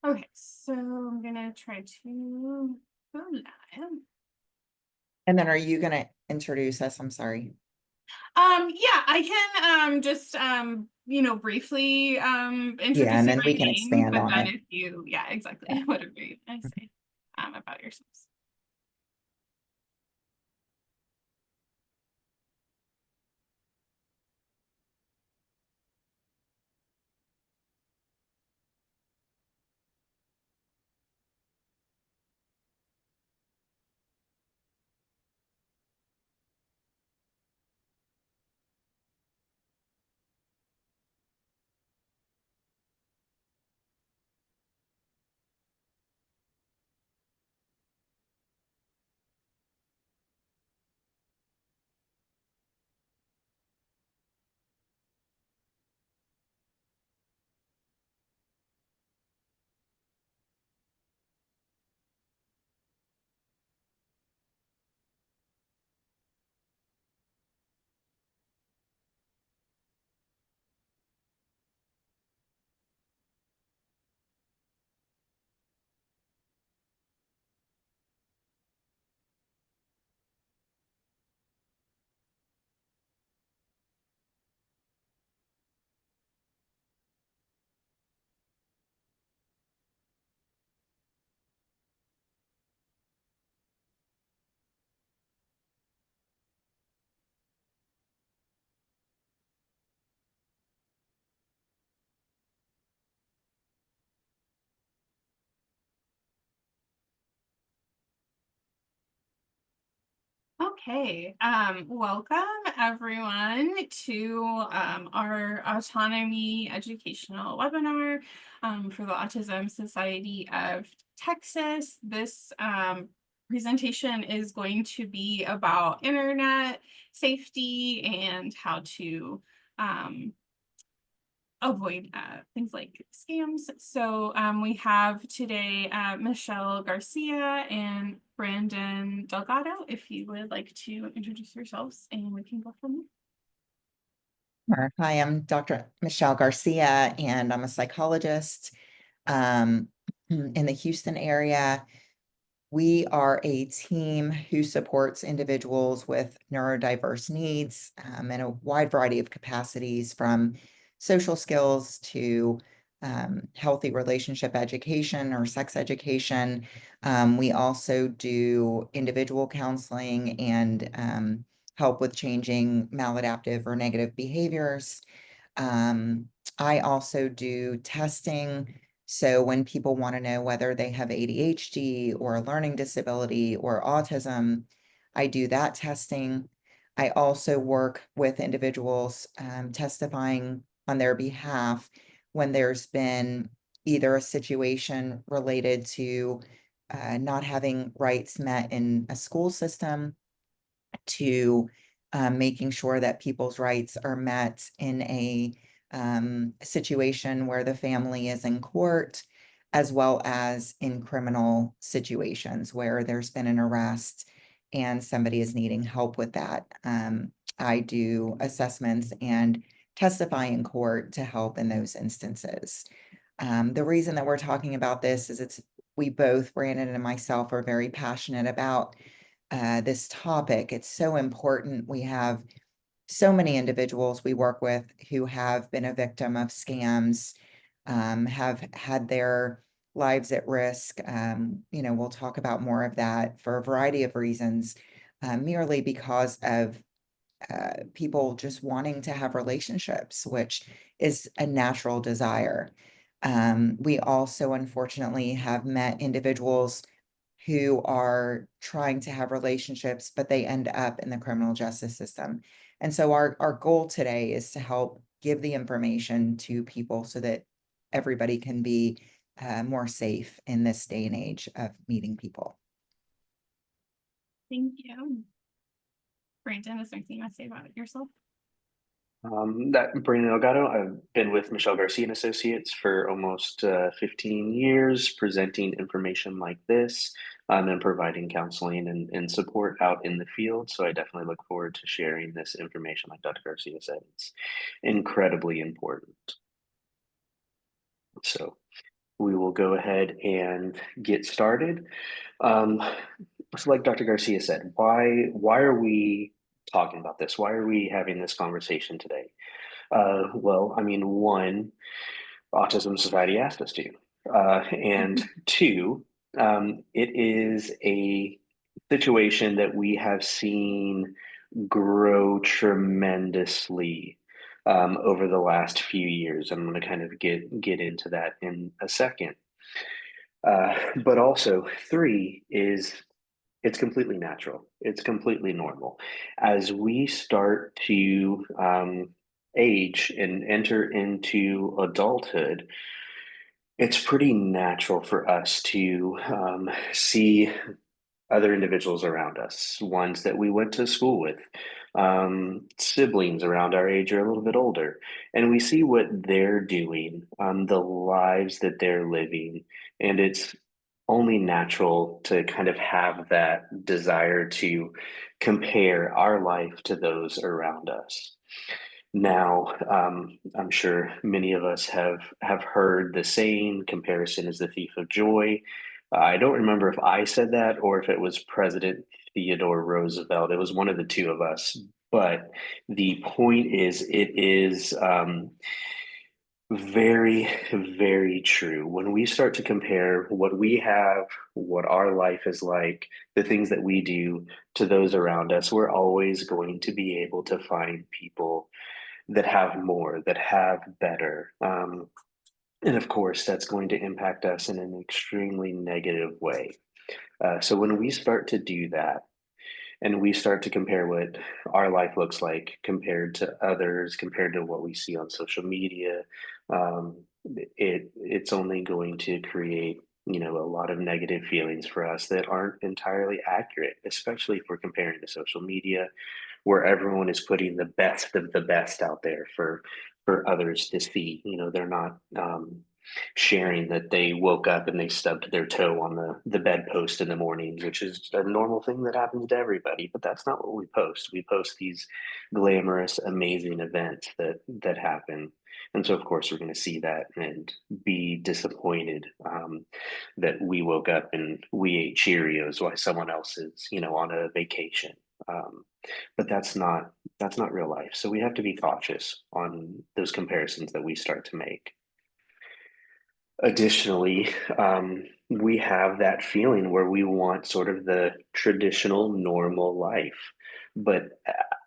Okay, so I'm gonna try to go live. And then are you going to introduce us? I'm sorry. Yeah, I can just briefly Yeah, introduce and you then by we can name, expand but on then it. if you exactly Yeah. whatever you I say about yourselves. Okay, welcome everyone to our autonomy educational webinar for the Autism Society of Texas. This presentation is going to be about internet safety and how to avoid things like scams. So we have today Michelle Garcia and Brandon Delgado. If you would like to introduce yourselves, and we can go from Sure. Hi, I'm Dr. Michelle Garcia, and I'm a psychologist in the Houston area. We are a team who supports individuals with neurodiverse needs in a wide variety of capacities, from social skills to healthy relationship education or sex education. We also do individual counseling and help with changing maladaptive or negative behaviors. Um, I also do testing. So when people want to know whether they have ADHD or a learning disability or autism, I do that testing. I also work with individuals testifying on their behalf when there's been either a situation related to not having rights met in a school system, to making sure that people's rights are met in a situation where the family is in court, as well as in criminal situations where there's been an arrest and somebody is needing help with that. I do assessments and testify in court to help in those instances. The reason that we're talking about this is we both, Brandon and myself, are very passionate about this topic. It's so important. We have so many individuals we work with who have been a victim of scams, have had their lives at risk. We'll talk about more of that for a variety of reasons, merely because of people just wanting to have relationships, which is a natural desire. We also, unfortunately, have met individuals who are trying to have relationships, but they end up in the criminal justice system. And so our goal today is to help give the information to people so that everybody can be more safe in this day and age of meeting people. Thank you. Brandon, is there anything you want to say about yourself? That Brandon Delgado. I've been with Michelle Garcia and Associates for almost 15 years, presenting information like this, and providing counseling and support out in the field. So I definitely look forward to sharing this information. Like Dr. Garcia said, it's incredibly important. So we will go ahead and get started. Um, so like Dr. Garcia said, why are we talking about this? Why are we having this conversation today? Well, I mean, one, Autism Society asked us to. And two, it is a situation that we have seen grow tremendously over the last few years. I'm going to kind of get into that in a second. But also, three is it's completely natural. It's completely normal. As we start to age and enter into adulthood, it's pretty natural for us to see other individuals around us, ones that we went to school with, siblings around our age or a little bit older, and we see what they're doing, the lives that they're living, and it's only natural to kind of have that desire to compare our life to those around us. Now, I'm sure many of us have heard the saying, "Comparison is the thief of joy." I don't remember if I said that or if it was President Theodore Roosevelt. It was one of the two of us. But the point is, it is very, very true. When we start to compare what we have, what our life is like, the things that we do to those around us, we're always going to be able to find people that have more, that have better. And of course, that's going to impact us in an extremely negative way. So when we start to do that, and we start to compare what our life looks like compared to others, compared to what we see on social media, um, it's only going to create a lot of negative feelings for us that aren't entirely accurate, especially if we're comparing to social media where everyone is putting the best of the best out there for others to see. They're not sharing that they woke up and they stubbed their toe on the bedpost in the mornings, which is a normal thing that happens to everybody. But that's not what we post. We post these glamorous, amazing events that happen. And so, of course, we're going to see that and be disappointed that we woke up and we ate Cheerios while someone else is, on a vacation. Um, but that's not real life. So we have to be cautious on those comparisons that we start to make. Additionally, we have that feeling where we want sort of the traditional normal life, but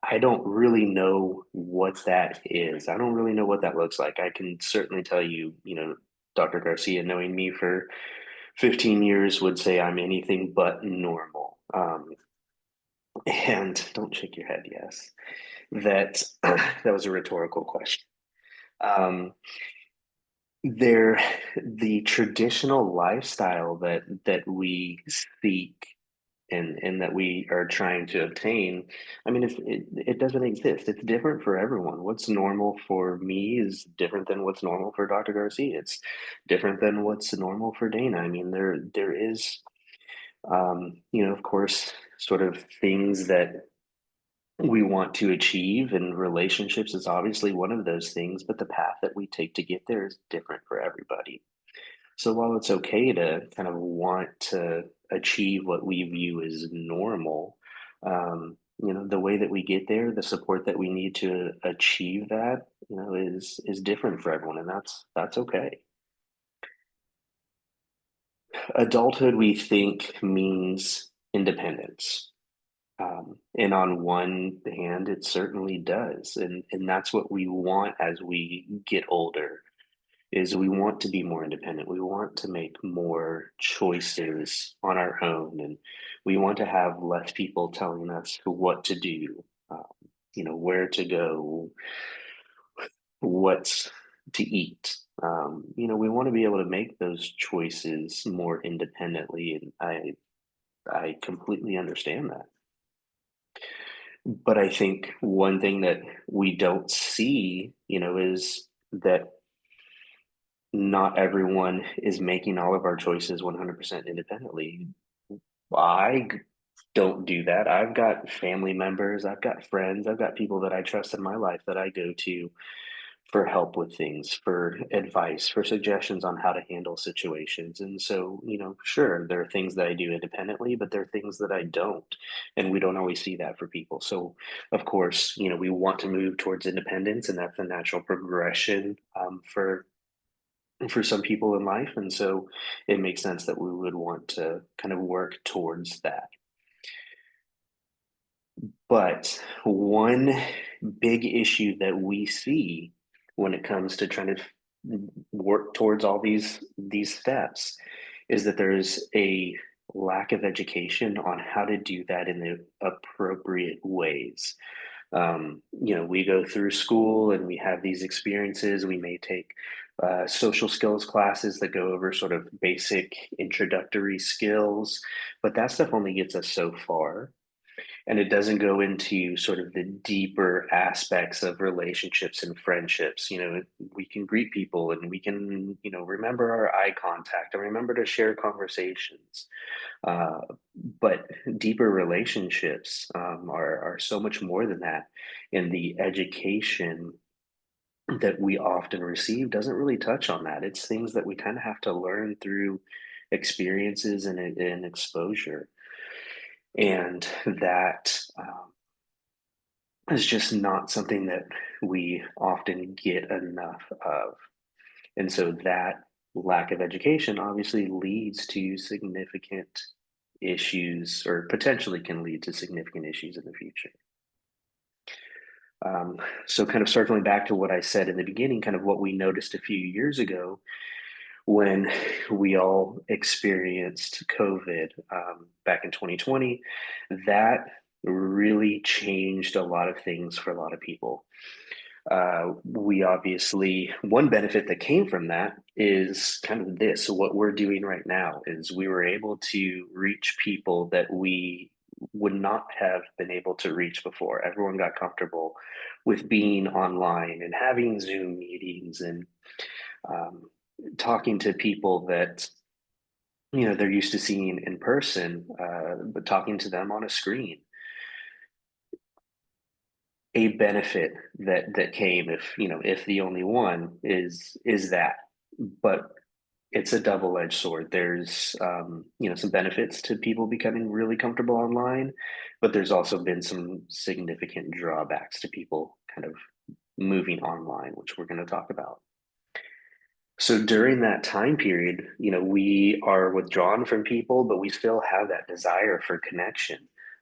I don't really know what that is. I don't really know what that looks like. I can certainly tell you, Dr. Garcia, knowing me for 15 years, would say I'm anything but normal. And don't shake your head, yes. That that was a rhetorical question. Um, there, the traditional lifestyle that we seek and that we are trying to obtain, I mean, it doesn't exist. It's different for everyone. What's normal for me is different than what's normal for Dr. Garcia. It's different than what's normal for Dana. I mean, there is, of course, sort of things that we want to achieve, and relationships is obviously one of those things, but the path that we take to get there is different for everybody. So while it's okay to kind of want to achieve what we view as normal, the way that we get there, the support that we need to achieve that, is different for everyone, and that's okay. Adulthood, we think, means independence. And on one hand, it certainly does. And that's what we want as we get older, is we want to be more independent. We want to make more choices on our own. And we want to have less people telling us what to do, where to go, what's to eat. We want to be able to make those choices more independently. And I completely understand that. But I think one thing that we don't see, is that not everyone is making all of our choices 100% independently. Don't do that. I've got family members, I've got friends, I've got people that I trust in my life that I go to for help with things, for advice, for suggestions on how to handle situations. And so, sure, there are things that I do independently, but there are things that I don't. And we don't always see that for people. So, of course, we want to move towards independence, and that's a natural progression for some people in life. And so it makes sense that we would want to kind of work towards that. But one big issue that we see when it comes to trying to work towards all these steps is that there's a lack of education on how to do that in the appropriate ways. We go through school and we have these experiences. We may take social skills classes that go over sort of basic introductory skills, but that stuff only gets us so far, and it doesn't go into sort of the deeper aspects of relationships and friendships. We can greet people, and we can, remember our eye contact and remember to share conversations. Uh, but deeper relationships are so much more than that. And the education that we often receive doesn't really touch on that. It's things that we kind of have to learn through experiences and exposure. And that is just not something that we often get enough of. And so that lack of education obviously leads to significant issues, or potentially can lead to significant issues in the future. So, kind of circling back to what I said in the beginning, kind of what we noticed a few years ago when we all experienced COVID back in 2020, that really changed a lot of things for a lot of people. We obviously, one benefit that came from that is kind of this. So what we're doing right now is we were able to reach people that we would not have been able to reach before. Everyone got comfortable with being online and having Zoom meetings and um, talking to people that they're used to seeing in person, but talking to them on a screen. A benefit that came, if the only one, is that, but it's a double-edged sword. There's some benefits to people becoming really comfortable online, but there's also been some significant drawbacks to people kind of moving online, which we're going to talk about. So during that time period, we are withdrawn from people, but we still have that desire for connection.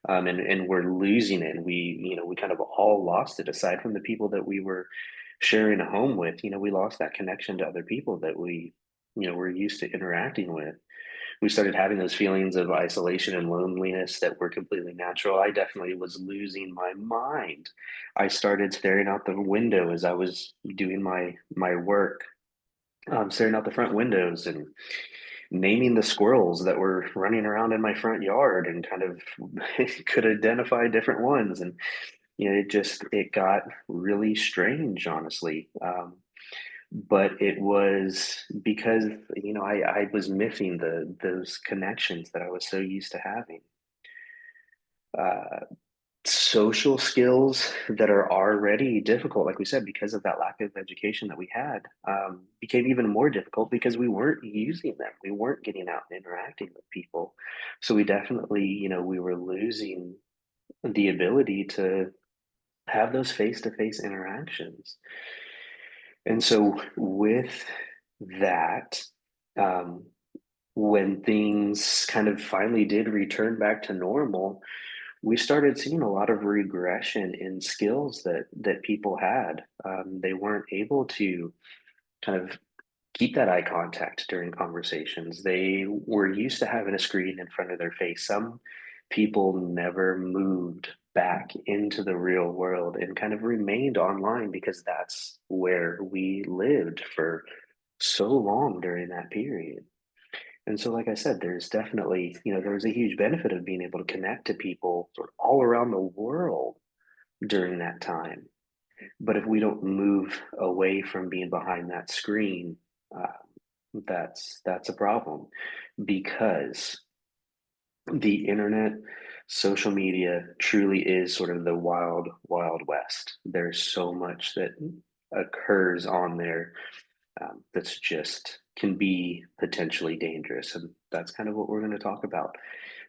And we're losing it. And we kind of all lost it, aside from the people that we were sharing a home with. We lost that connection to other people that we, were used to interacting with. We started having those feelings of isolation and loneliness that were completely natural. I definitely was losing my mind. I started staring out the window as I was doing my work, staring out the front windows and naming the squirrels that were running around in my front yard, and kind of could identify different ones. And it got really strange, honestly. But it was because I was missing those connections that I was so used to having. Uh, Social skills that are already difficult, like we said, because of that lack of education that we had, became even more difficult because we weren't using them. We weren't getting out and interacting with people. So we definitely, we were losing the ability to have those face-to-face interactions. And so with that, um, when things kind of finally did return back to normal, we started seeing a lot of regression in skills that people had. They weren't able to kind of keep that eye contact during conversations. They were used to having a screen in front of their face. Some people never moved back into the real world and kind of remained online because that's where we lived for so long during that period. And so, like I said, there's definitely, there was a huge benefit of being able to connect to people sort of all around the world during that time. But if we don't move away from being behind that screen, that's a problem, because the internet, social media truly is sort of the wild, wild west. There's so much that occurs on there that's just can be potentially dangerous. And that's kind of what we're going to talk about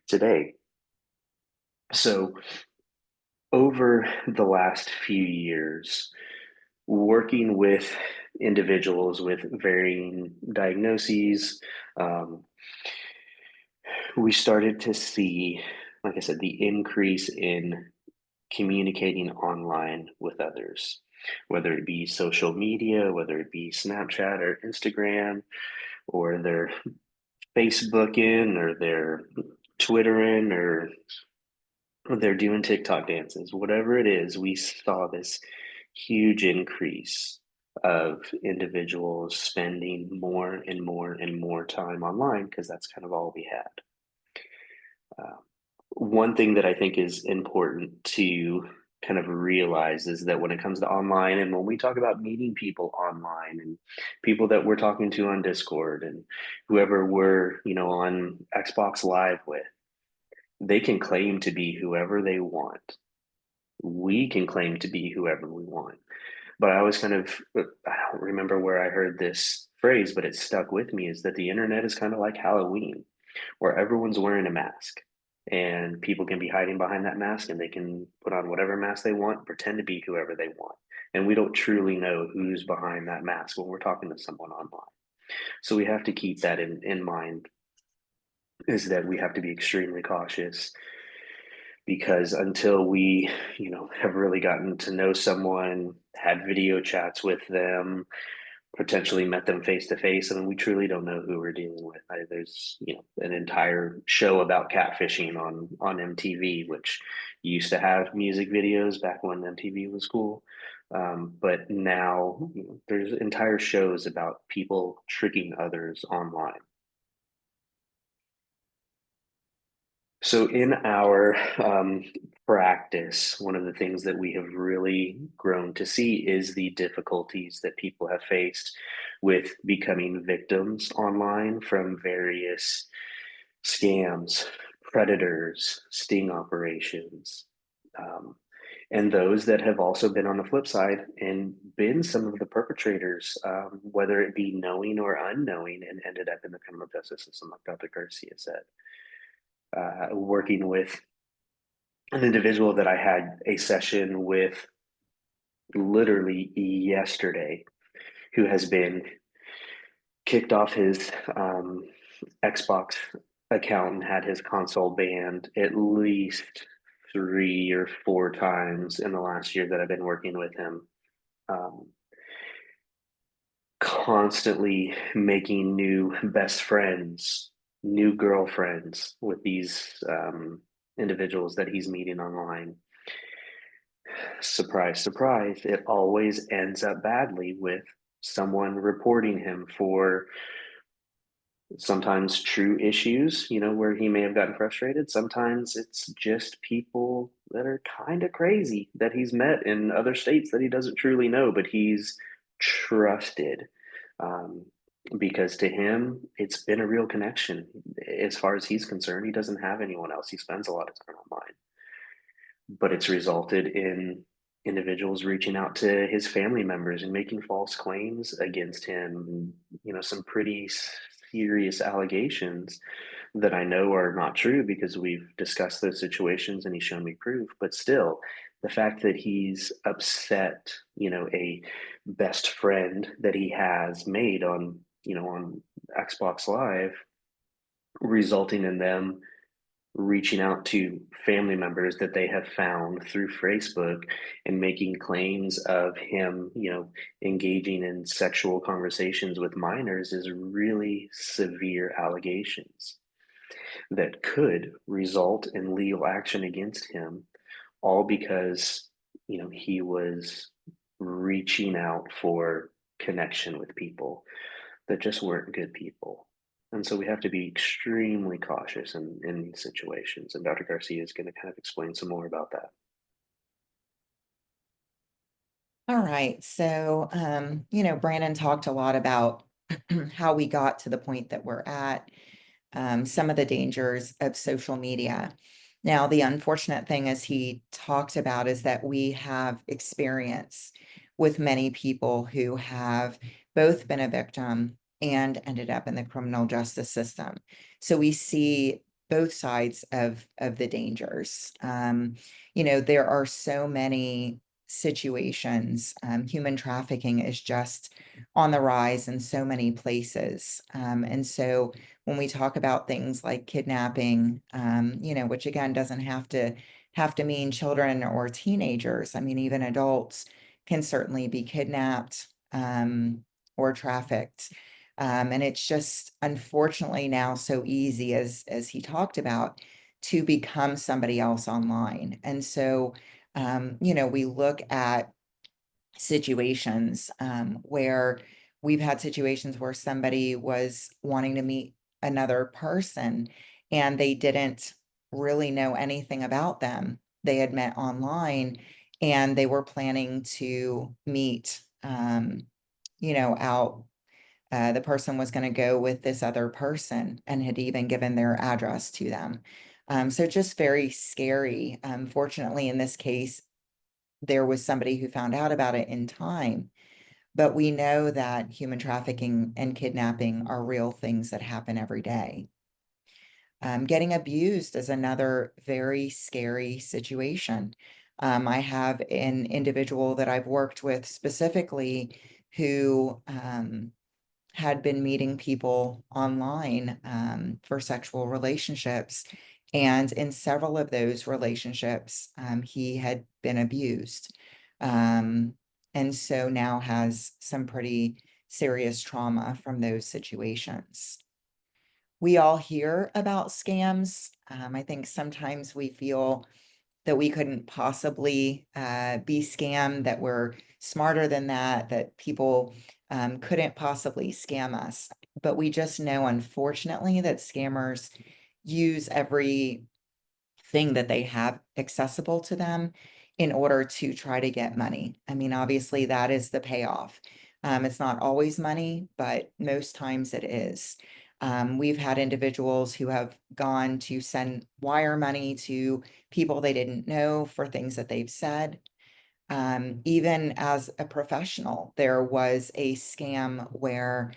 today. So, over the last few years, working with individuals with varying diagnoses, um, we started to see, like I said, the increase in communicating online with others, whether it be social media, whether it be Snapchat or Instagram, or their Facebooking, or their Twittering, or they're doing TikTok dances, whatever it is, we saw this huge increase of individuals spending more and more and more time online because that's kind of all we had. One thing that I think is important to kind of realize is that when it comes to online, and when we talk about meeting people online and people that we're talking to on Discord and whoever we're, on Xbox Live with, they can claim to be whoever they want. We can claim to be whoever we want. But I always kind of, I don't remember where I heard this phrase, but it stuck with me, is that the internet is kind of like Halloween, where everyone's wearing a mask and people can be hiding behind that mask and they can put on whatever mask they want, pretend to be whoever they want. And we don't truly know who's behind that mask when we're talking to someone online. So we have to keep that in mind, is that we have to be extremely cautious, because until we, have really gotten to know someone, had video chats with them, potentially met them face to face, I mean, we truly don't know who we're dealing with. There's, an entire show about catfishing on MTV, which used to have music videos back when MTV was cool. But now, there's entire shows about people tricking others online. So in our practice, one of the things that we have really grown to see is the difficulties that people have faced with becoming victims online from various scams, predators, sting operations, um, and those that have also been on the flip side and been some of the perpetrators, whether it be knowing or unknowing, and ended up in the criminal justice system, like Dr. Garcia said. Working with an individual that I had a session with literally yesterday, who has been kicked off his Xbox account and had his console banned at least 3 or 4 times in the last year that I've been working with him. Constantly making new best friends, new girlfriends with these individuals that he's meeting online. Surprise, surprise, it always ends up badly with someone reporting him for sometimes true issues, where he may have gotten frustrated. Sometimes it's just people that are kind of crazy that he's met in other states that he doesn't truly know, but he's trusted. Because to him, it's been a real connection. As far as he's concerned, he doesn't have anyone else. He spends a lot of time online, but it's resulted in individuals reaching out to his family members and making false claims against him. Some pretty serious allegations that I know are not true, because we've discussed those situations and he's shown me proof. But still, the fact that he's upset, a best friend that he has made on Xbox Live, resulting in them reaching out to family members that they have found through Facebook and making claims of him, engaging in sexual conversations with minors, is really severe allegations that could result in legal action against him, all because, he was reaching out for connection with people that just weren't good people. And so we have to be extremely cautious in these situations. And Dr. Garcia is going to kind of explain some more about that. All right. So, Brandon talked a lot about how we got to the point that we're at, some of the dangers of social media. Now, the unfortunate thing, as he talked about, is that we have experience with many people who have both been a victim and ended up in the criminal justice system. So we see both sides of the dangers. There are so many situations. Human trafficking is just on the rise in so many places. And so when we talk about things like kidnapping, which again doesn't have to mean children or teenagers. I mean, even adults can certainly be kidnapped or trafficked. And it's just unfortunately now so easy, as he talked about, to become somebody else online. And so, we look at situations where we've had situations where somebody was wanting to meet another person and they didn't really know anything about them. They had met online and they were planning to meet, out. The person was going to go with this other person and had even given their address to them. So just very scary. Fortunately, in this case, there was somebody who found out about it in time. But we know that human trafficking and kidnapping are real things that happen every day. Getting abused is another very scary situation. I have an individual that I've worked with specifically who had been meeting people online for sexual relationships. And in several of those relationships, he had been abused. And so now has some pretty serious trauma from those situations. We all hear about scams. I think sometimes we feel that we couldn't possibly be scammed, that we're smarter than that people couldn't possibly scam us. But we just know, unfortunately, that scammers use everything that they have accessible to them in order to try to get money. I mean, obviously, that is the payoff. It's not always money, but most times it is. We've had individuals who have gone to send wire money to people they didn't know for things that they've said. Even as a professional, there was a scam where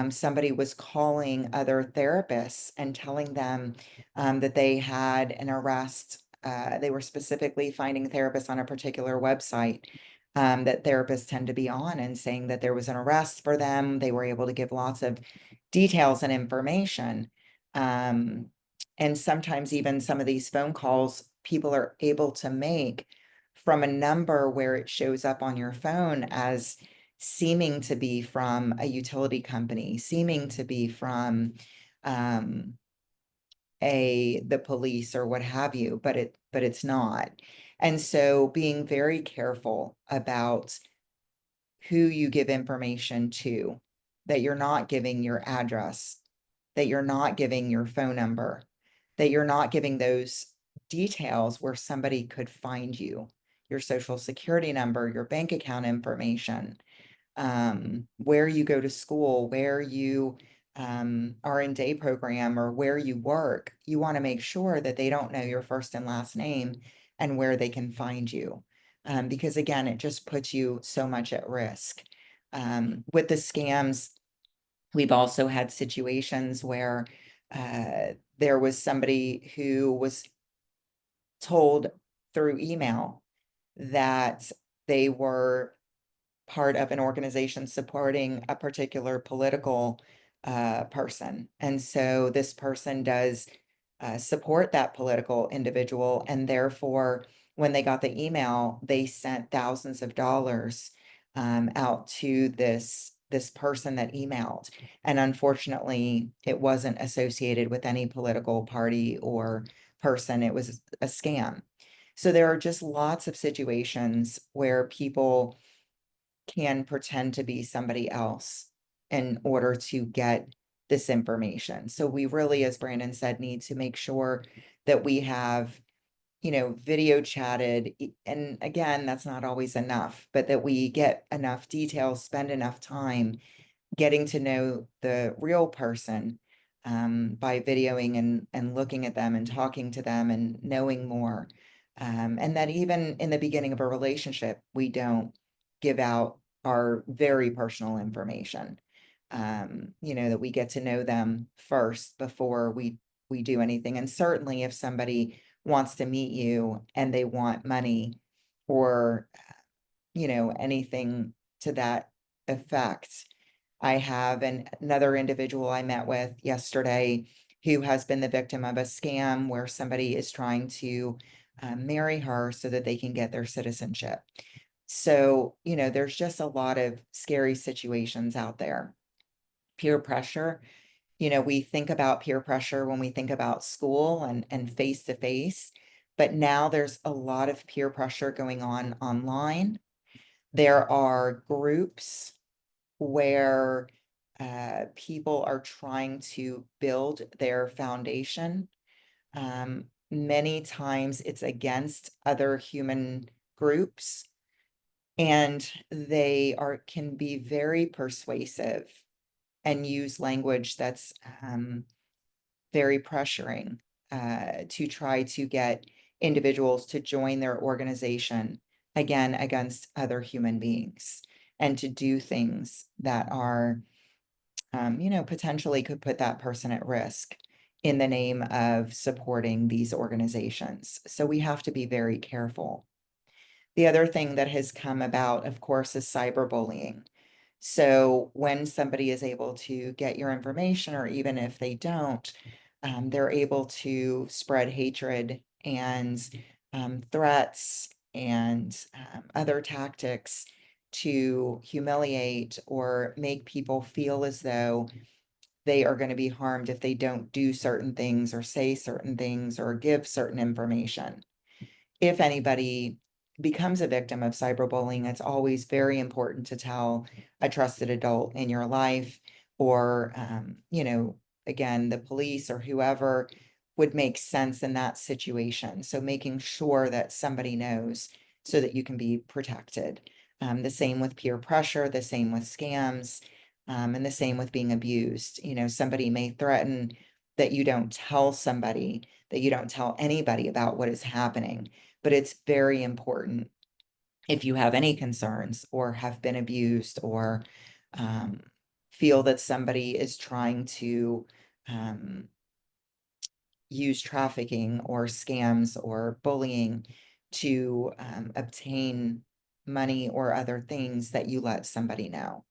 somebody was calling other therapists and telling them that they had an arrest. They were specifically finding therapists on a particular website that therapists tend to be on, and saying that there was an arrest for them. They were able to give lots of details and information. And sometimes even some of these phone calls people are able to make from a number where it shows up on your phone as seeming to be from a utility company, seeming to be from the police or what have you, but it's not. And so being very careful about who you give information to, that you're not giving your address, that you're not giving your phone number, that you're not giving those details where somebody could find you, your social security number, your bank account information, where you go to school, where you are in day program, or where you work. You want to make sure that they don't know your first and last name and where they can find you. Because again, it just puts you so much at risk. With the scams, we've also had situations where there was somebody who was told through email that they were part of an organization supporting a particular political person. And so this person does support that political individual. And therefore, when they got the email, they sent thousands of dollars out to this person that emailed. And unfortunately, it wasn't associated with any political party or person. It was a scam. So there are just lots of situations where people can pretend to be somebody else in order to get this information. So we really, as Brandon said, need to make sure that we have, video chatted. And again, that's not always enough, but that we get enough details, spend enough time getting to know the real person by videoing and looking at them and talking to them and knowing more. And that even in the beginning of a relationship, we don't give out our very personal information. That we get to know them first before we do anything. And certainly if somebody wants to meet you and they want money or, anything to that effect. I have another individual I met with yesterday who has been the victim of a scam where somebody is trying to marry her so that they can get their citizenship. So, there's just a lot of scary situations out there. Peer pressure, we think about peer pressure when we think about school and face to face, but now there's a lot of peer pressure going on online. There are groups where people are trying to build their foundation. Many times it's against other human groups, and they can be very persuasive and use language that's very pressuring to try to get individuals to join their organization, again, against other human beings, and to do things that are, potentially could put that person at risk in the name of supporting these organizations. So we have to be very careful. The other thing that has come about, of course, is cyberbullying. So when somebody is able to get your information, or even if they don't, they're able to spread hatred and threats and other tactics to humiliate or make people feel as though they are going to be harmed if they don't do certain things or say certain things or give certain information. If anybody becomes a victim of cyberbullying, it's always very important to tell a trusted adult in your life, or, again, the police or whoever would make sense in that situation. So making sure that somebody knows so that you can be protected. The same with peer pressure, the same with scams, and the same with being abused. Somebody may threaten that you don't tell somebody, that you don't tell anybody about what is happening. But it's very important, if you have any concerns or have been abused or feel that somebody is trying to use trafficking or scams or bullying to obtain money or other things, that you let somebody know.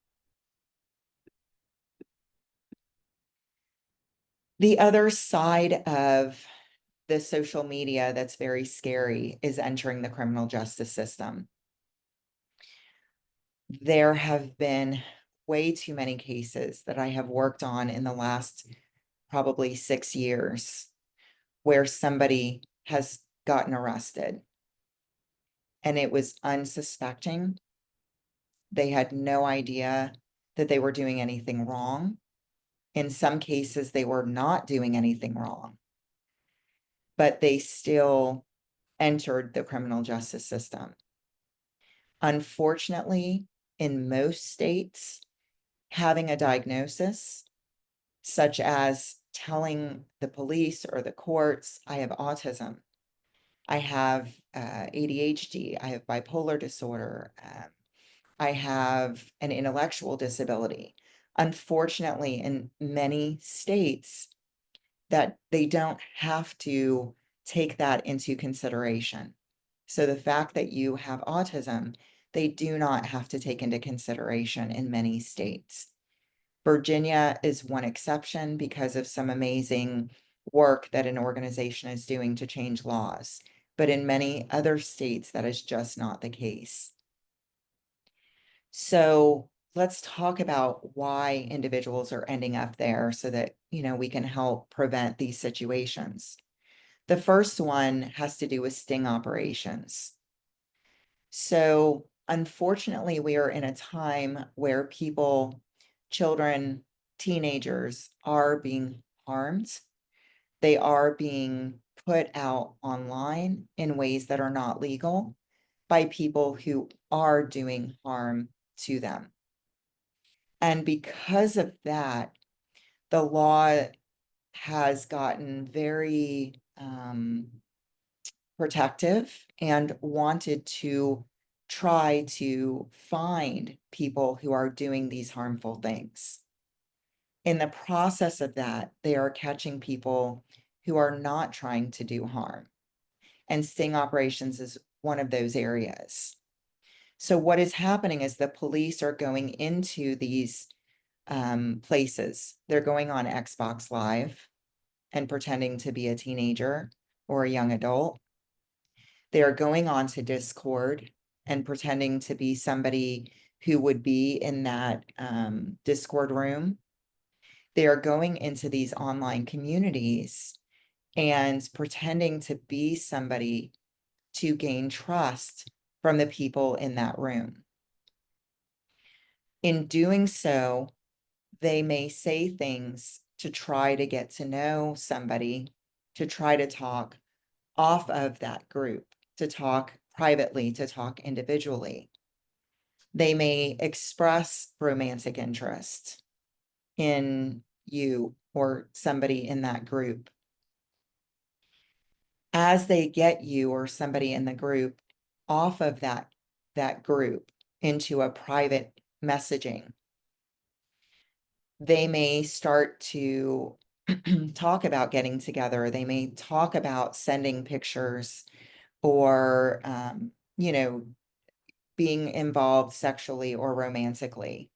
The other side of the social media that's very scary is entering the criminal justice system. There have been way too many cases that I have worked on in the last probably 6 years where somebody has gotten arrested and it was unsuspecting. They had no idea that they were doing anything wrong. In some cases, they were not doing anything wrong, but they still entered the criminal justice system. Unfortunately, in most states, having a diagnosis, such as telling the police or the courts, I have autism, I have ADHD, I have bipolar disorder, I have an intellectual disability. Unfortunately, in many states, that they don't have to take that into consideration. So the fact that you have autism, they do not have to take into consideration in many states. Virginia is one exception because of some amazing work that an organization is doing to change laws. But in many other states, that is just not the case. So let's talk about why individuals are ending up there so that, we can help prevent these situations. The first one has to do with sting operations. So unfortunately, we are in a time where people, children, teenagers are being harmed. They are being put out online in ways that are not legal by people who are doing harm to them. And because of that, the law has gotten very protective and wanted to try to find people who are doing these harmful things. In the process of that, they are catching people who are not trying to do harm. And sting operations is one of those areas. So what is happening is the police are going into these places. They're going on Xbox Live and pretending to be a teenager or a young adult. They are going on to Discord and pretending to be somebody who would be in that Discord room. They are going into these online communities and pretending to be somebody to gain trust from the people in that room. In doing so, they may say things to try to get to know somebody, to try to talk off of that group, to talk privately, to talk individually. They may express romantic interest in you or somebody in that group. As they get you or somebody in the group off of that group into a private messaging, they may start to talk about getting together. They may talk about sending pictures or, being involved sexually or romantically.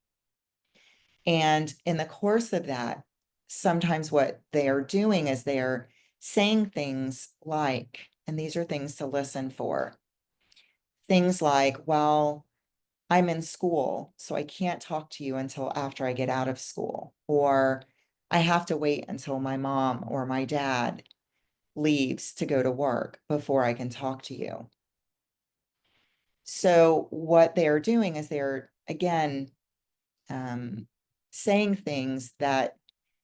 And in the course of that, sometimes what they are doing is they are saying things like, and these are things to listen for, things like, well, I'm in school, so I can't talk to you until after I get out of school, or I have to wait until my mom or my dad leaves to go to work before I can talk to you. So what they're doing is they're, again, saying things that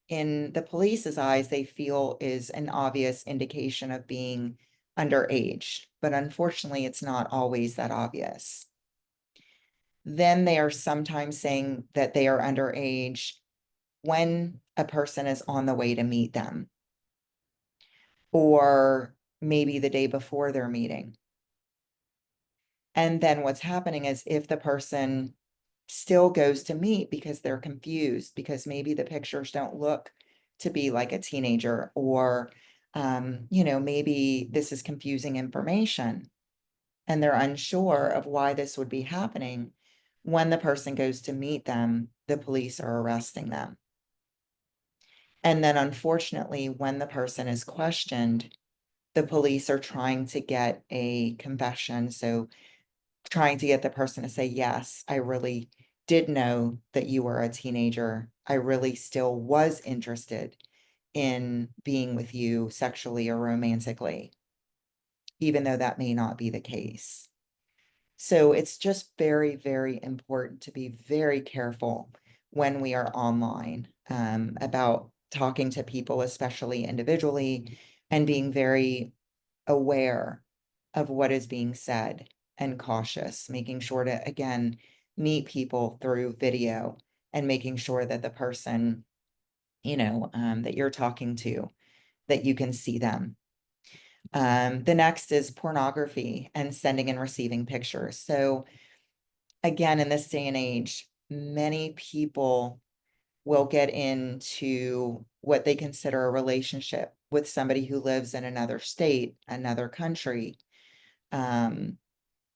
in the police's eyes, they feel is an obvious indication of being underage, but unfortunately, it's not always that obvious. Then they are sometimes saying that they are underage when a person is on the way to meet them, or maybe the day before their meeting. And then what's happening is if the person still goes to meet because they're confused, because maybe the pictures don't look to be like a teenager, or, maybe this is confusing information and they're unsure of why this would be happening. When the person goes to meet them, the police are arresting them. And then unfortunately, when the person is questioned, the police are trying to get a confession. So trying to get the person to say, yes, I really did know that you were a teenager. I really still was interested in being with you sexually or romantically, even though that may not be the case. So it's just very, very important to be very careful when we are online about talking to people, especially individually, and being very aware of what is being said and cautious, making sure to, again, meet people through video and making sure that the person, that you're talking to, that you can see them. The next is pornography and sending and receiving pictures. So again, in this day and age, many people will get into what they consider a relationship with somebody who lives in another state, another country. And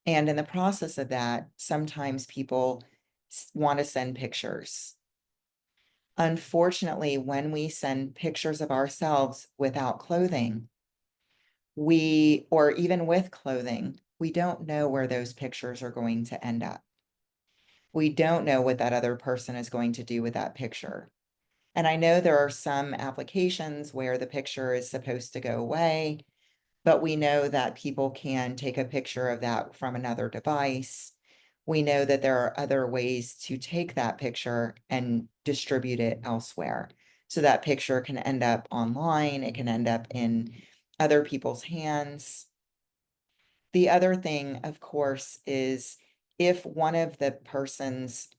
in the process of that, sometimes people want to send pictures. Unfortunately, when we send pictures of ourselves without clothing, or even with clothing, we don't know where those pictures are going to end up. We don't know what that other person is going to do with that picture. And I know there are some applications where the picture is supposed to go away, but we know that people can take a picture of that from another device. We know that there are other ways to take that picture and distribute it elsewhere. So that picture can end up online, it can end up in other people's hands. The other thing, of course, is if one of the persons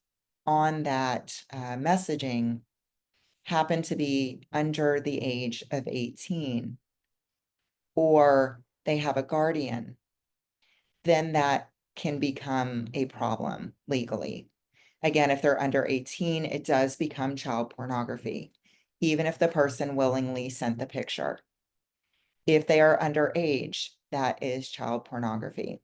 on that messaging happen to be under the age of 18, or they have a guardian, then that can become a problem legally. Again, if they're under 18, it does become child pornography, even if the person willingly sent the picture. If they are underage, that is child pornography.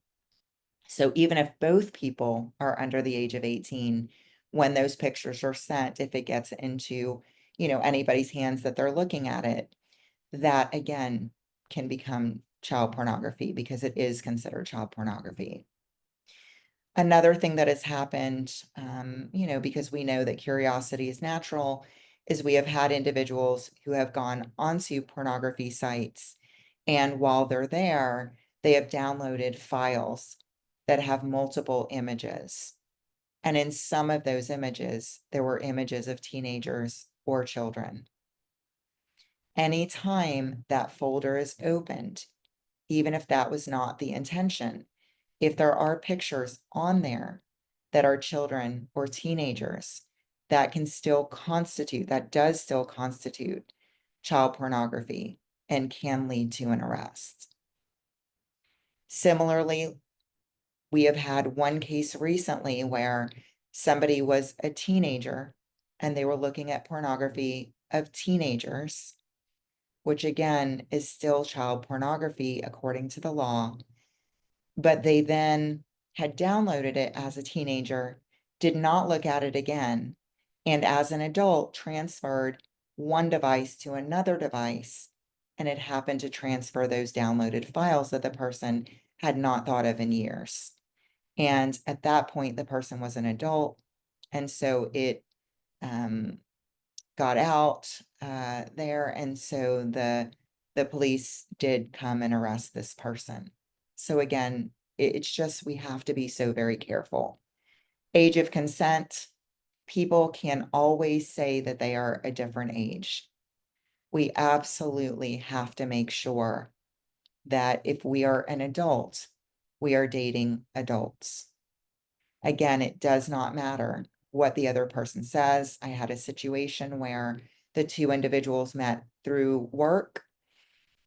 So even if both people are under the age of 18, when those pictures are sent, if it gets into, anybody's hands that they're looking at it, that again can become child pornography because it is considered child pornography. Another thing that has happened, because we know that curiosity is natural, is we have had individuals who have gone onto pornography sites, and while they're there, they have downloaded files that have multiple images. And in some of those images, there were images of teenagers or children. Anytime that folder is opened, even if that was not the intention, if there are pictures on there that are children or teenagers, that does still constitute child pornography and can lead to an arrest. Similarly, we have had one case recently where somebody was a teenager and they were looking at pornography of teenagers, which again is still child pornography according to the law. But they then had downloaded it as a teenager, did not look at it again, and as an adult transferred one device to another device, and it happened to transfer those downloaded files that the person had not thought of in years. And at that point, the person was an adult, and so it got out there, and so the police did come and arrest this person. So again, it's just, we have to be so very careful. Age of consent, people can always say that they are a different age. We absolutely have to make sure that if we are an adult, we are dating adults. Again, it does not matter what the other person says. I had a situation where the two individuals met through work.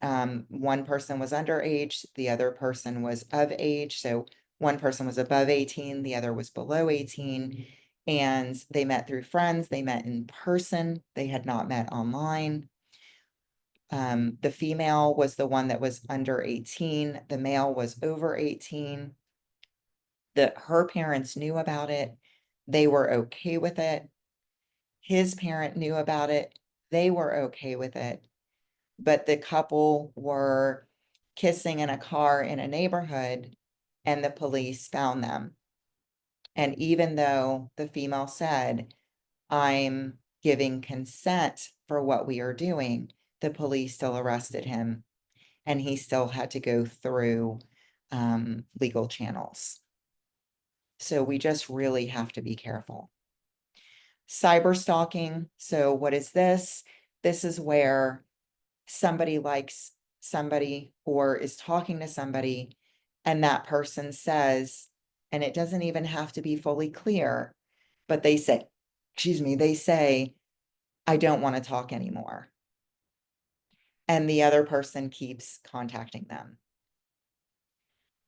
One person was underage, the other person was of age. So one person was above 18, the other was below 18. And they met through friends, they met in person, they had not met online. The female was the one that was under 18, the male was over 18. Her parents knew about it, they were okay with it. His parent knew about it, they were okay with it. But the couple were kissing in a car in a neighborhood and the police found them. And even though the female said, I'm giving consent for what we are doing, the police still arrested him and he still had to go through legal channels. So we just really have to be careful. Cyber stalking. So what is this? This is where somebody likes somebody or is talking to somebody and that person says, and it doesn't even have to be fully clear, but they say, I don't want to talk anymore. And the other person keeps contacting them.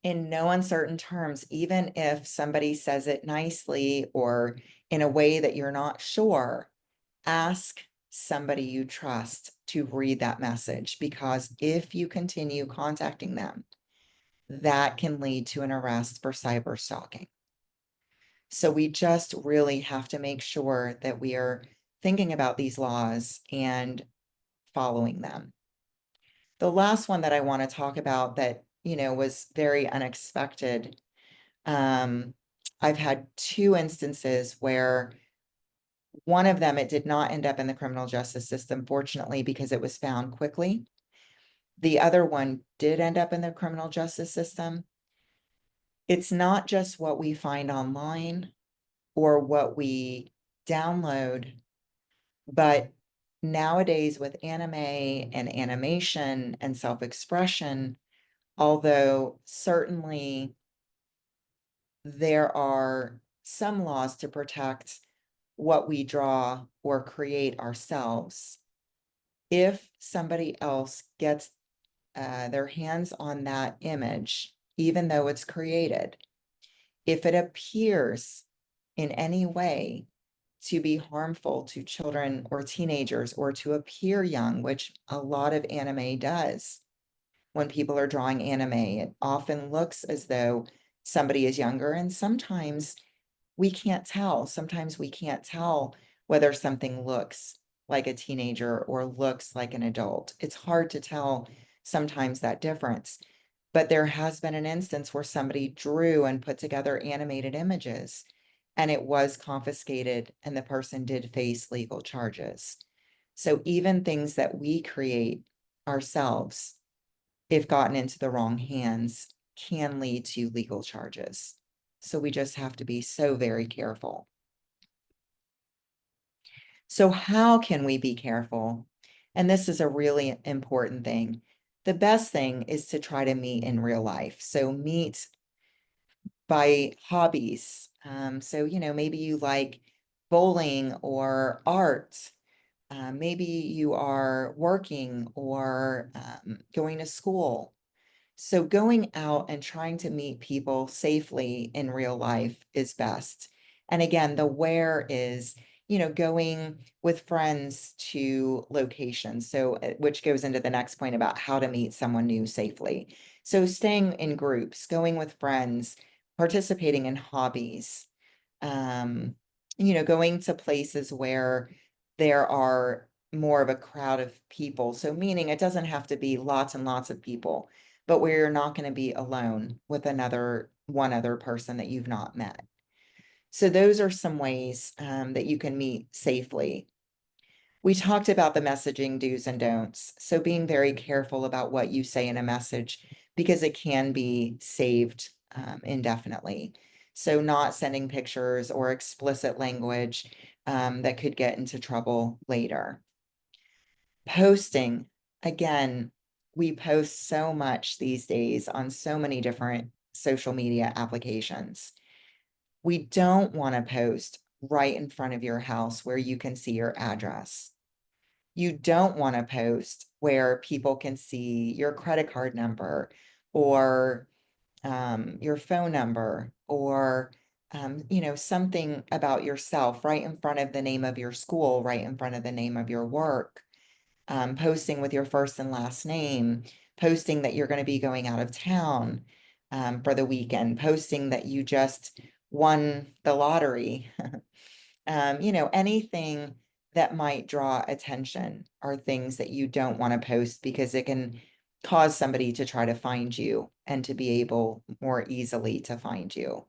In no uncertain terms, even if somebody says it nicely or in a way that you're not sure, ask somebody you trust to read that message, because if you continue contacting them, that can lead to an arrest for cyber stalking. So we just really have to make sure that we are thinking about these laws and following them. The last one that I want to talk about that, was very unexpected. I've had two instances where one of them, it did not end up in the criminal justice system, fortunately, because it was found quickly. The other one did end up in the criminal justice system. It's not just what we find online or what we download, but nowadays with anime and animation and self-expression, although certainly there are some laws to protect what we draw or create ourselves, if somebody else gets their hands on that image, even though it's created, If it appears in any way to be harmful to children or teenagers or to appear young, which a lot of anime does, when people are drawing anime, it often looks as though somebody is younger, and sometimes we can't tell. Sometimes we can't tell whether something looks like a teenager or looks like an adult. It's hard to tell sometimes that difference. But there has been an instance where somebody drew and put together animated images and it was confiscated and the person did face legal charges. So even things that we create ourselves, if gotten into the wrong hands, can lead to legal charges. So we just have to be so very careful. So how can we be careful? And this is a really important thing. The best thing is to try to meet in real life. So meet by hobbies. So, maybe you like bowling or art. Maybe you are working or going to school. So going out and trying to meet people safely in real life is best. And again, the where is, going with friends to locations. So, which goes into the next point about how to meet someone new safely. So staying in groups, going with friends, participating in hobbies, going to places where there are more of a crowd of people. So meaning it doesn't have to be lots and lots of people, but where you're not going to be alone with one other person that you've not met. So those are some ways that you can meet safely. We talked about the messaging do's and don'ts. So being very careful about what you say in a message because it can be saved indefinitely. So not sending pictures or explicit language that could get into trouble later. Posting, again, we post so much these days on so many different social media applications. We don't want to post right in front of your house where you can see your address. You don't want to post where people can see your credit card number or your phone number or something about yourself right in front of the name of your school, right in front of the name of your work. Posting with your first and last name, posting that you're going to be going out of town for the weekend, posting that you just won the lottery. Anything that might draw attention are things that you don't want to post because it can cause somebody to try to find you and to be able more easily to find you.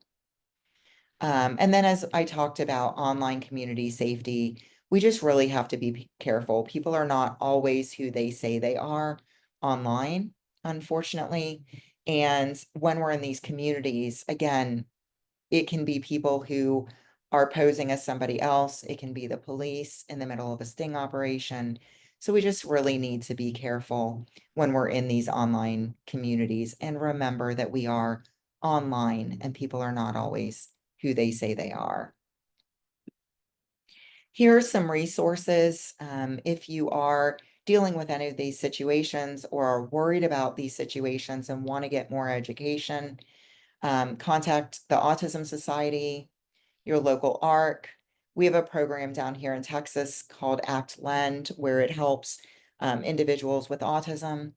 And then as I talked about online community safety, we just really have to be careful. People are not always who they say they are online, unfortunately. And when we're in these communities, again, it can be people who are posing as somebody else. It can be the police in the middle of a sting operation. So we just really need to be careful when we're in these online communities and remember that we are online and people are not always who they say they are. Here are some resources if you are dealing with any of these situations or are worried about these situations and want to get more education. Contact the Autism Society, your local ARC. We have a program down here in Texas called Act Lend, where it helps individuals with autism.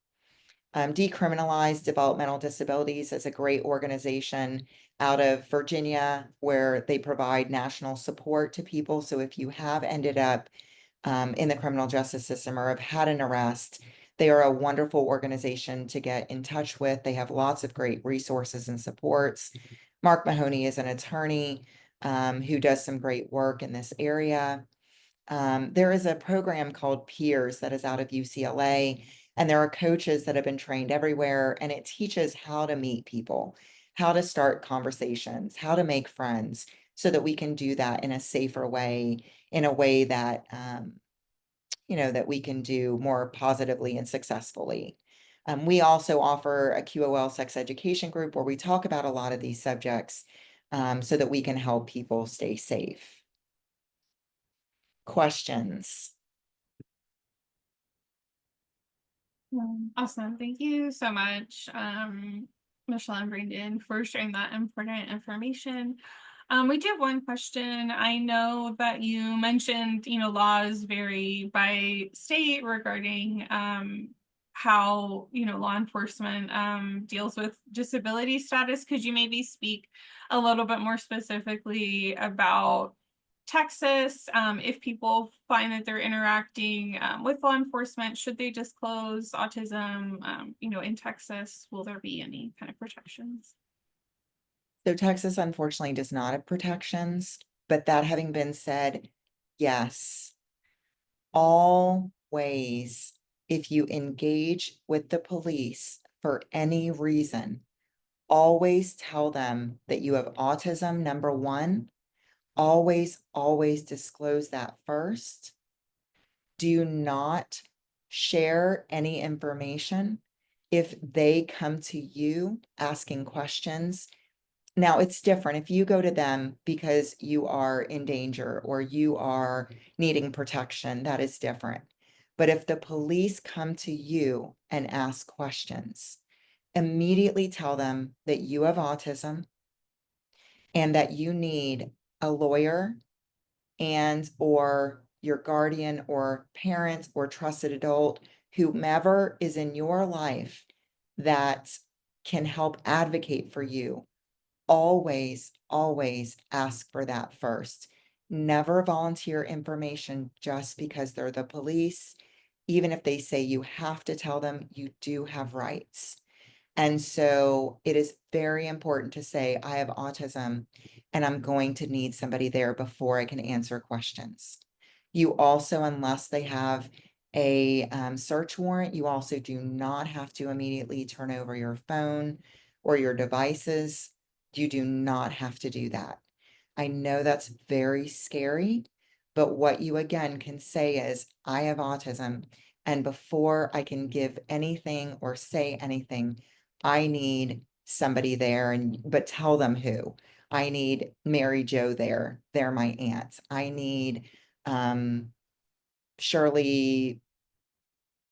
Decriminalize Developmental Disabilities is a great organization out of Virginia where they provide national support to people. So if you have ended up in the criminal justice system or have had an arrest, they are a wonderful organization to get in touch with. They have lots of great resources and supports. Mark Mahoney is an attorney who does some great work in this area. There is a program called Peers that is out of UCLA, and there are coaches that have been trained everywhere, and it teaches how to meet people, how to start conversations, how to make friends, so that we can do that in a safer way, in a way that that we can do more positively and successfully. We also offer a QOL sex education group where we talk about a lot of these subjects so that we can help people stay safe. Questions? Awesome. Thank you so much. Michelle and Brandon for sharing that important information. We do have one question. I know that you mentioned, laws vary by state regarding how, law enforcement deals with disability status. Could you maybe speak a little bit more specifically about Texas, if people find that they're interacting with law enforcement, should they disclose autism, in Texas, will there be any kind of protections? So Texas unfortunately does not have protections, but that having been said, yes, always, if you engage with the police for any reason, always tell them that you have autism, number one. Always, always disclose that first. Do not share any information if they come to you asking questions. Now, it's different if you go to them because you are in danger or you are needing protection, that is different. But if the police come to you and ask questions, immediately tell them that you have autism and that you need a lawyer and or your guardian or parent or trusted adult, whomever is in your life that can help advocate for you. Always, always ask for that first. Never volunteer information just because they're the police. Even if they say you have to tell them, you do have rights. And so it is very important to say, I have autism and I'm going to need somebody there before I can answer questions. You also, unless they have a search warrant, you also do not have to immediately turn over your phone or your devices. You do not have to do that. I know that's very scary, but what you again can say is, I have autism, and before I can give anything or say anything, I need somebody there, and but tell them who. I need Mary Jo there. They're my aunts. I need Shirley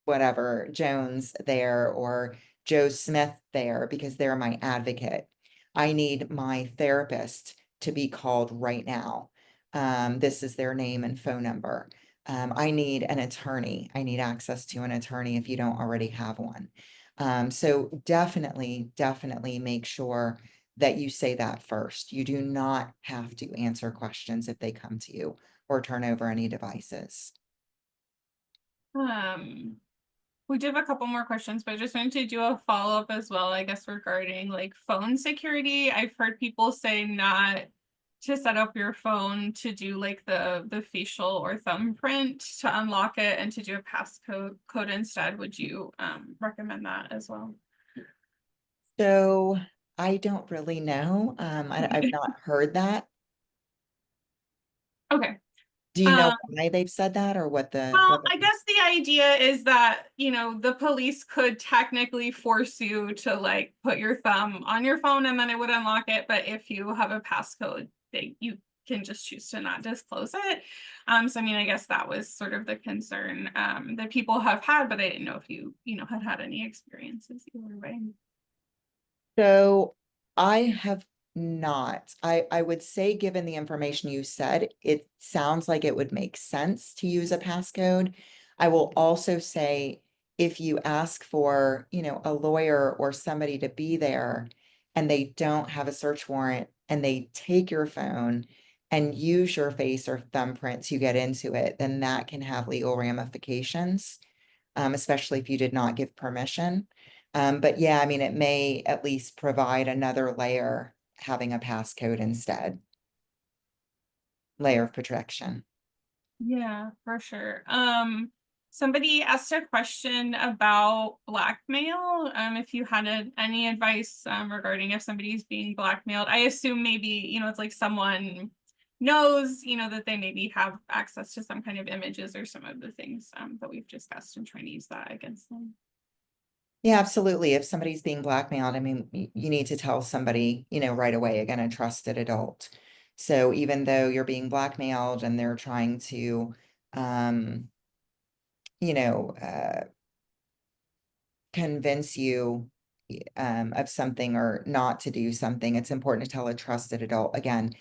whatever Jones there or Joe Smith there because they're my advocate. I need my therapist to be called right now. This is their name and phone number. I need an attorney. I need access to an attorney if you don't already have one. So definitely, definitely make sure that you say that first. You do not have to answer questions if they come to you or turn over any devices. We did have a couple more questions, but I just wanted to do a follow-up as well, I guess, regarding like phone security. I've heard people say not to set up your phone to do like the facial or thumbprint to unlock it and to do a passcode instead. Would you recommend that as well? So I don't really know. I've not heard that. Okay. Do you know Um, why they've said that or what Well, I guess the idea is that, the police could technically force you to like put your thumb on your phone and then it would unlock it. But if you have a passcode, you can just choose to not disclose it. So I mean, I guess that was sort of the concern that people have had, but I didn't know if you, had any experiences either way. So I have not. I would say, given the information you said, it sounds like it would make sense to use a passcode. I will also say, if you ask for, a lawyer or somebody to be there and they don't have a search warrant and they take your phone and use your face or thumbprint to get into it, then that can have legal ramifications, especially if you did not give permission. But yeah, I mean, it may at least provide another layer having a passcode instead. Layer of protection. Yeah, for sure. Somebody asked a question about blackmail. If you had any advice regarding if somebody's being blackmailed. I assume maybe, it's like someone knows, that they maybe have access to some kind of images or some of the things that we've discussed and trying to use that against them. Yeah, absolutely. If somebody's being blackmailed, I mean, you need to tell somebody, right away, again, a trusted adult. So even though you're being blackmailed and they're trying to, you know, convince you of something or not to do something, it's important to tell a trusted adult. Again,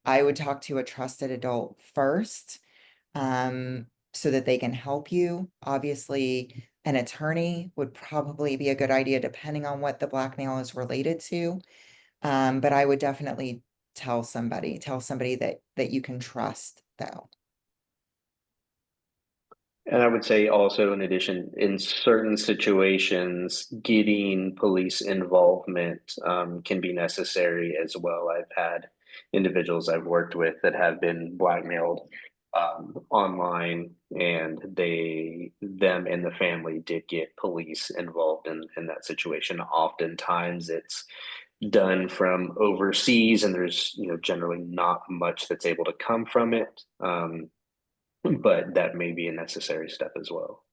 I would talk to a trusted adult first, so that they can help you. Obviously, an attorney would probably be a good idea depending on what the blackmail is related to. But I would definitely tell somebody that you can trust, though. And I would say also, in addition, in certain situations, getting police involvement can be necessary as well. I've had individuals I've worked with that have been blackmailed online, and them and the family did get police involved in that situation. Oftentimes, it's done from overseas, and there's generally not much that's able to come from it. But that may be a necessary step as well.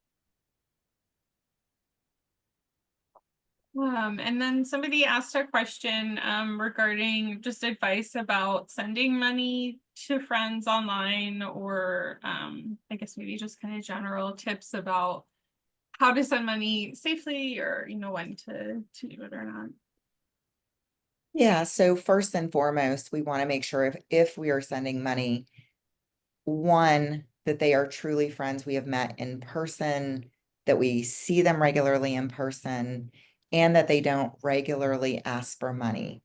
And then somebody asked a question regarding just advice about sending money to friends online, or I guess maybe just kind of general tips about how to send money safely, or when to do it or not. Yeah, so first and foremost, we want to make sure if we are sending money, one, that they are truly friends we have met in person, that we see them regularly in person, and that they don't regularly ask for money.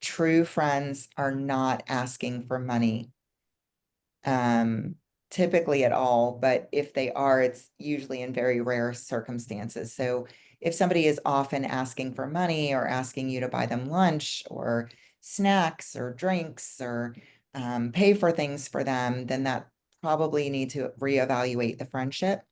True friends are not asking for money, typically at all, but if they are, it's usually in very rare circumstances. So if somebody is often asking for money or asking you to buy them lunch or snacks or drinks or pay for things for them, then that probably need to reevaluate the friendship.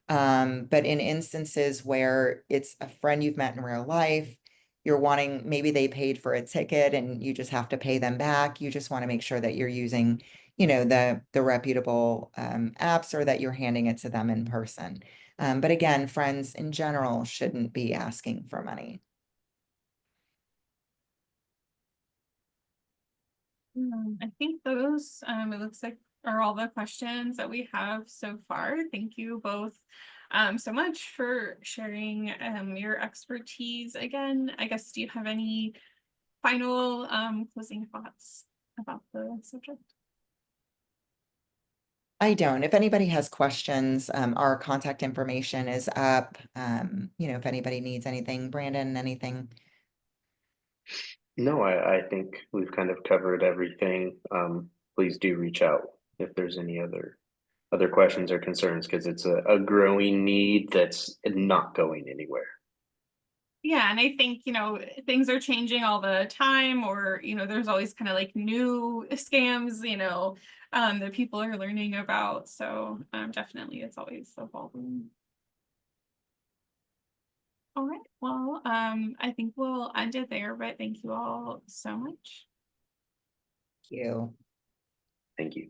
But in instances where it's a friend you've met in real life, you're wanting, maybe they paid for a ticket and you just have to pay them back. You just want to make sure that you're using, the reputable apps, or that you're handing it to them in person. But again, friends in general shouldn't be asking for money. I think those, it looks like, are all the questions that we have so far. Thank you both so much for sharing your expertise again. I guess, do you have any final closing thoughts about the subject? I don't. If anybody has questions, our contact information is up. If anybody needs anything, Brandon, anything. No, I think we've kind of covered everything. Please do reach out if there's any other questions or concerns, because it's a growing need that's not going anywhere. Yeah, and I think, things are changing all the time, or, there's always kind of like new scams, that people are learning about. So definitely it's always evolving. All right, well, I think we'll end it there, but thank you all so much. Thank you. Thank you.